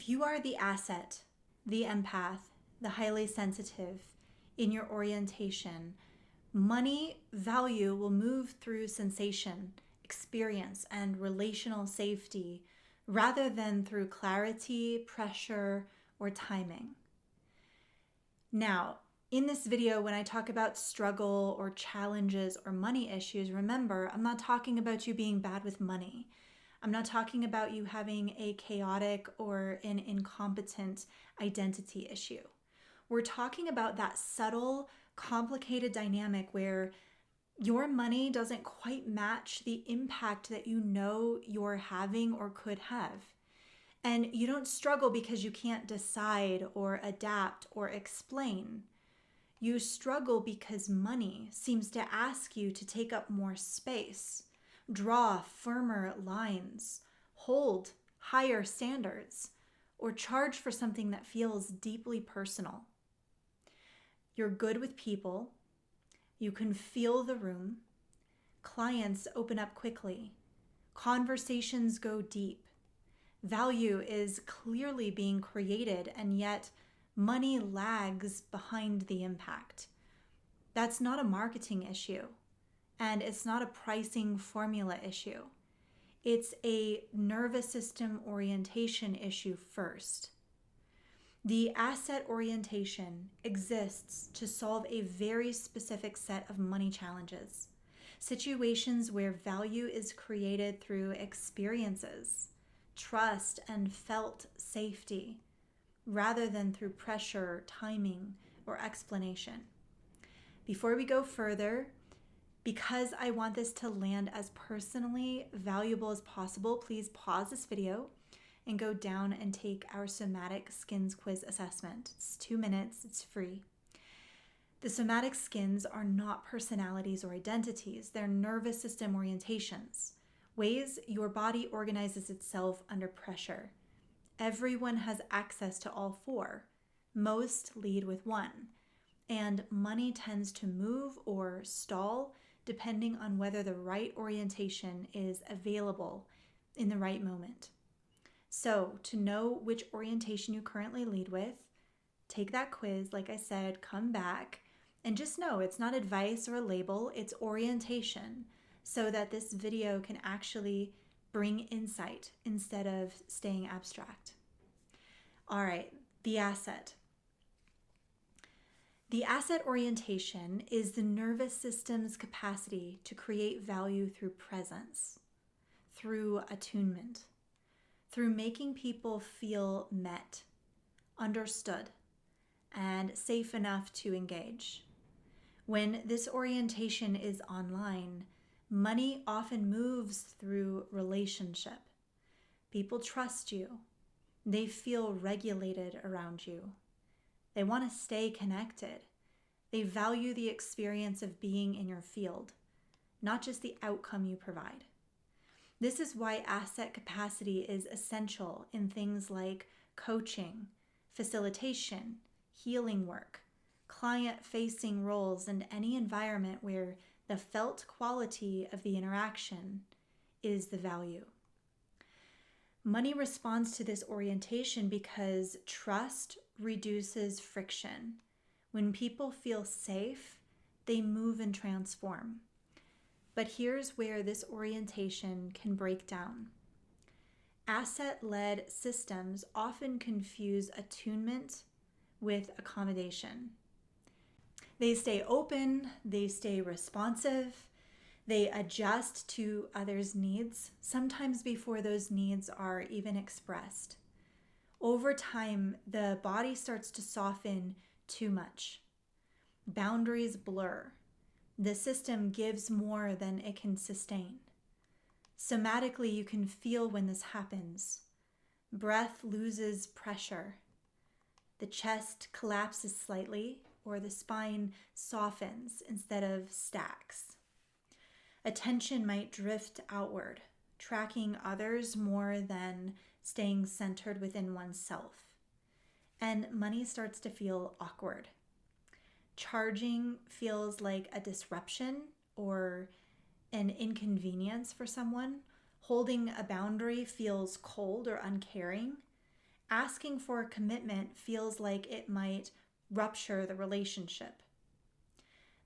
If you are the asset, the empath, the highly sensitive in your orientation, money value will move through sensation, experience, and relational safety rather than through clarity, pressure, or timing. Now, in this video, when I talk about struggle or challenges or money issues, remember, I'm not talking about you being bad with money. I'm not talking about you having a chaotic or an incompetent identity issue. We're talking about that subtle, complicated dynamic where your money doesn't quite match the impact that you know you're having or could have. And you don't struggle because you can't decide or adapt or explain. You struggle because money seems to ask you to take up more space, draw firmer lines, hold higher standards, or charge for something that feels deeply personal. You're good with people. You can feel the room. Clients open up quickly. Conversations go deep. Value is clearly being created, and yet money lags behind the impact. That's not a marketing issue, and it's not a pricing formula issue. It's a nervous system orientation issue first. The asset orientation exists to solve a very specific set of money challenges, situations where value is created through experiences, trust, and felt safety, rather than through pressure, timing, or explanation. Before we go further, because I want this to land as personally valuable as possible, please pause this video and go down and take our Somatic Skins Quiz assessment. It's 2 minutes, it's free. The somatic skins are not personalities or identities, they're nervous system orientations, ways your body organizes itself under pressure. Everyone has access to all four. Most lead with one. And money tends to move or stall depending on whether the right orientation is available in the right moment. So, to know which orientation you currently lead with, take that quiz, like I said, come back, and just know it's not advice or a label, it's orientation, so that this video can actually bring insight instead of staying abstract. All right, the asset. The asset orientation is the nervous system's capacity to create value through presence, through attunement, through making people feel met, understood, and safe enough to engage. When this orientation is online, money often moves through relationship. People trust you. They feel regulated around you. They want to stay connected. They value the experience of being in your field, not just the outcome you provide. This is why asset capacity is essential in things like coaching, facilitation, healing work, client-facing roles, and any environment where the felt quality of the interaction is the value. Money responds to this orientation because trust reduces friction. When people feel safe, they move and transform. But here's where this orientation can break down. Asset-led systems often confuse attunement with accommodation. They stay open, they stay responsive, they adjust to others' needs, sometimes before those needs are even expressed. Over time, the body starts to soften too much. Boundaries blur. The system gives more than it can sustain. Somatically, you can feel when this happens. Breath loses pressure. The chest collapses slightly, or the spine softens instead of stacks. Attention might drift outward, tracking others more than staying centered within oneself. And money starts to feel awkward. Charging feels like a disruption or an inconvenience for someone. Holding a boundary feels cold or uncaring. asking for a commitment feels like it might rupture the relationship.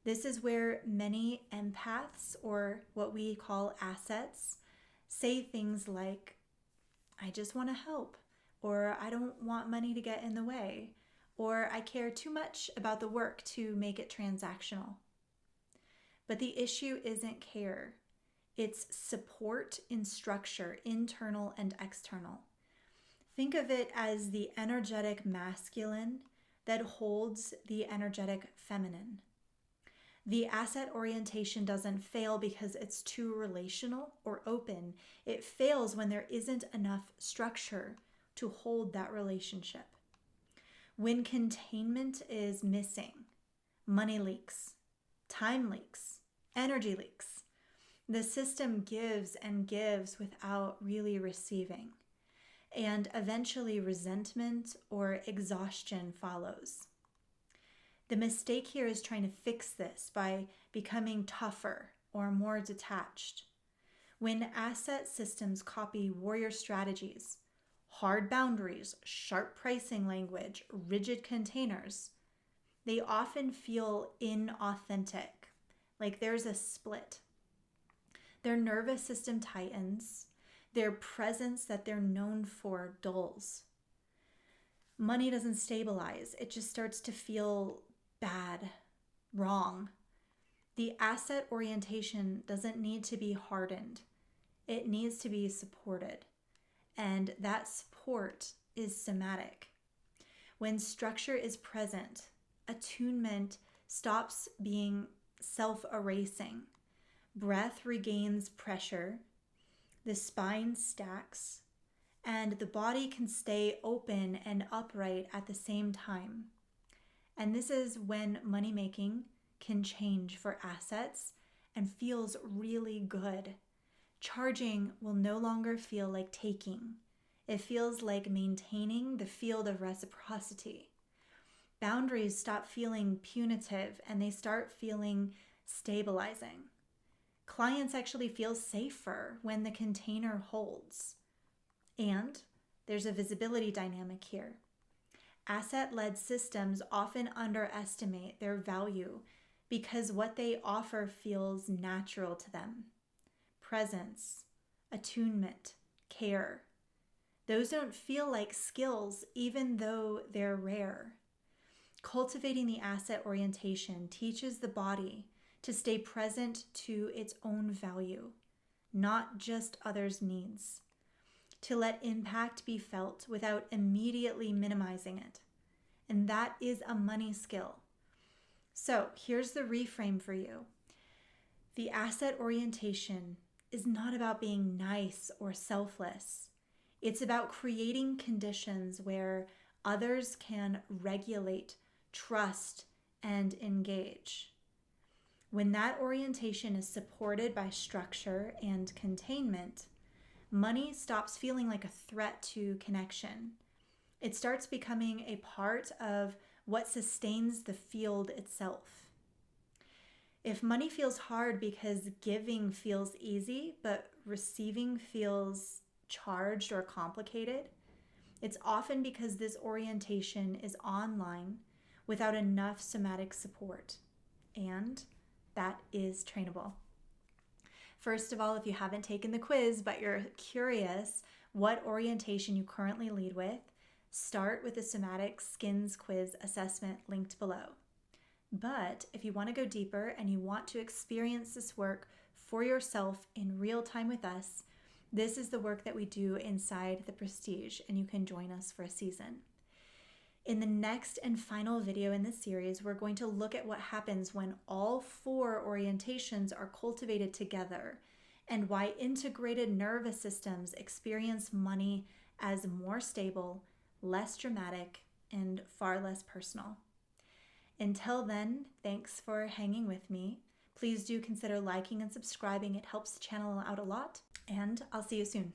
This is where many empaths, or what we call assets, say things like, I just want to help, or I don't want money to get in the way, or I care too much about the work to make it transactional. But the issue isn't care. It's support in structure, internal and external. Think of it as the energetic masculine that holds the energetic feminine. The asset orientation doesn't fail because it's too relational or open. It fails when there isn't enough structure to hold that relationship. When containment is missing, money leaks, time leaks, energy leaks. The system gives and gives without really receiving. And eventually resentment or exhaustion follows. The mistake here is trying to fix this by becoming tougher or more detached. When asset systems copy warrior strategies, hard boundaries, sharp pricing language, rigid containers, they often feel inauthentic, like there's a split. Their nervous system tightens, their presence that they're known for dulls. Money doesn't stabilize, it just starts to feel bad, wrong. The asset orientation doesn't need to be hardened, it needs to be supported. And that support is somatic. When structure is present, attunement stops being self-erasing. Breath regains pressure, the spine stacks, and the body can stay open and upright at the same time. And this is when money making can change for assets and feels really good. Charging will no longer feel like taking. It feels like maintaining the field of reciprocity. Boundaries stop feeling punitive and they start feeling stabilizing. Clients actually feel safer when the container holds. And there's a visibility dynamic here. Asset-led systems often underestimate their value because what they offer feels natural to them. Presence, attunement, care. Those don't feel like skills even though they're rare. Cultivating the asset orientation teaches the body to stay present to its own value, not just others' needs. To let impact be felt without immediately minimizing it. And that is a money skill. So here's the reframe for you. The asset orientation is not about being nice or selfless. It's about creating conditions where others can regulate, trust, and engage. When that orientation is supported by structure and containment, money stops feeling like a threat to connection. It starts becoming a part of what sustains the field itself. If money feels hard because giving feels easy, but receiving feels charged or complicated, it's often because this orientation is online without enough somatic support. And that is trainable. First of all, if you haven't taken the quiz, but you're curious what orientation you currently lead with, start with the Somatic Skins Quiz assessment linked below. But if you want to go deeper and you want to experience this work for yourself in real time with us, this is the work that we do inside the Prestige, and you can join us for a season. In the next and final video in this series, we're going to look at what happens when all 4 orientations are cultivated together and why integrated nervous systems experience money as more stable, less dramatic, and far less personal. Until then, thanks for hanging with me. Please do consider liking and subscribing. It helps the channel out a lot, and I'll see you soon.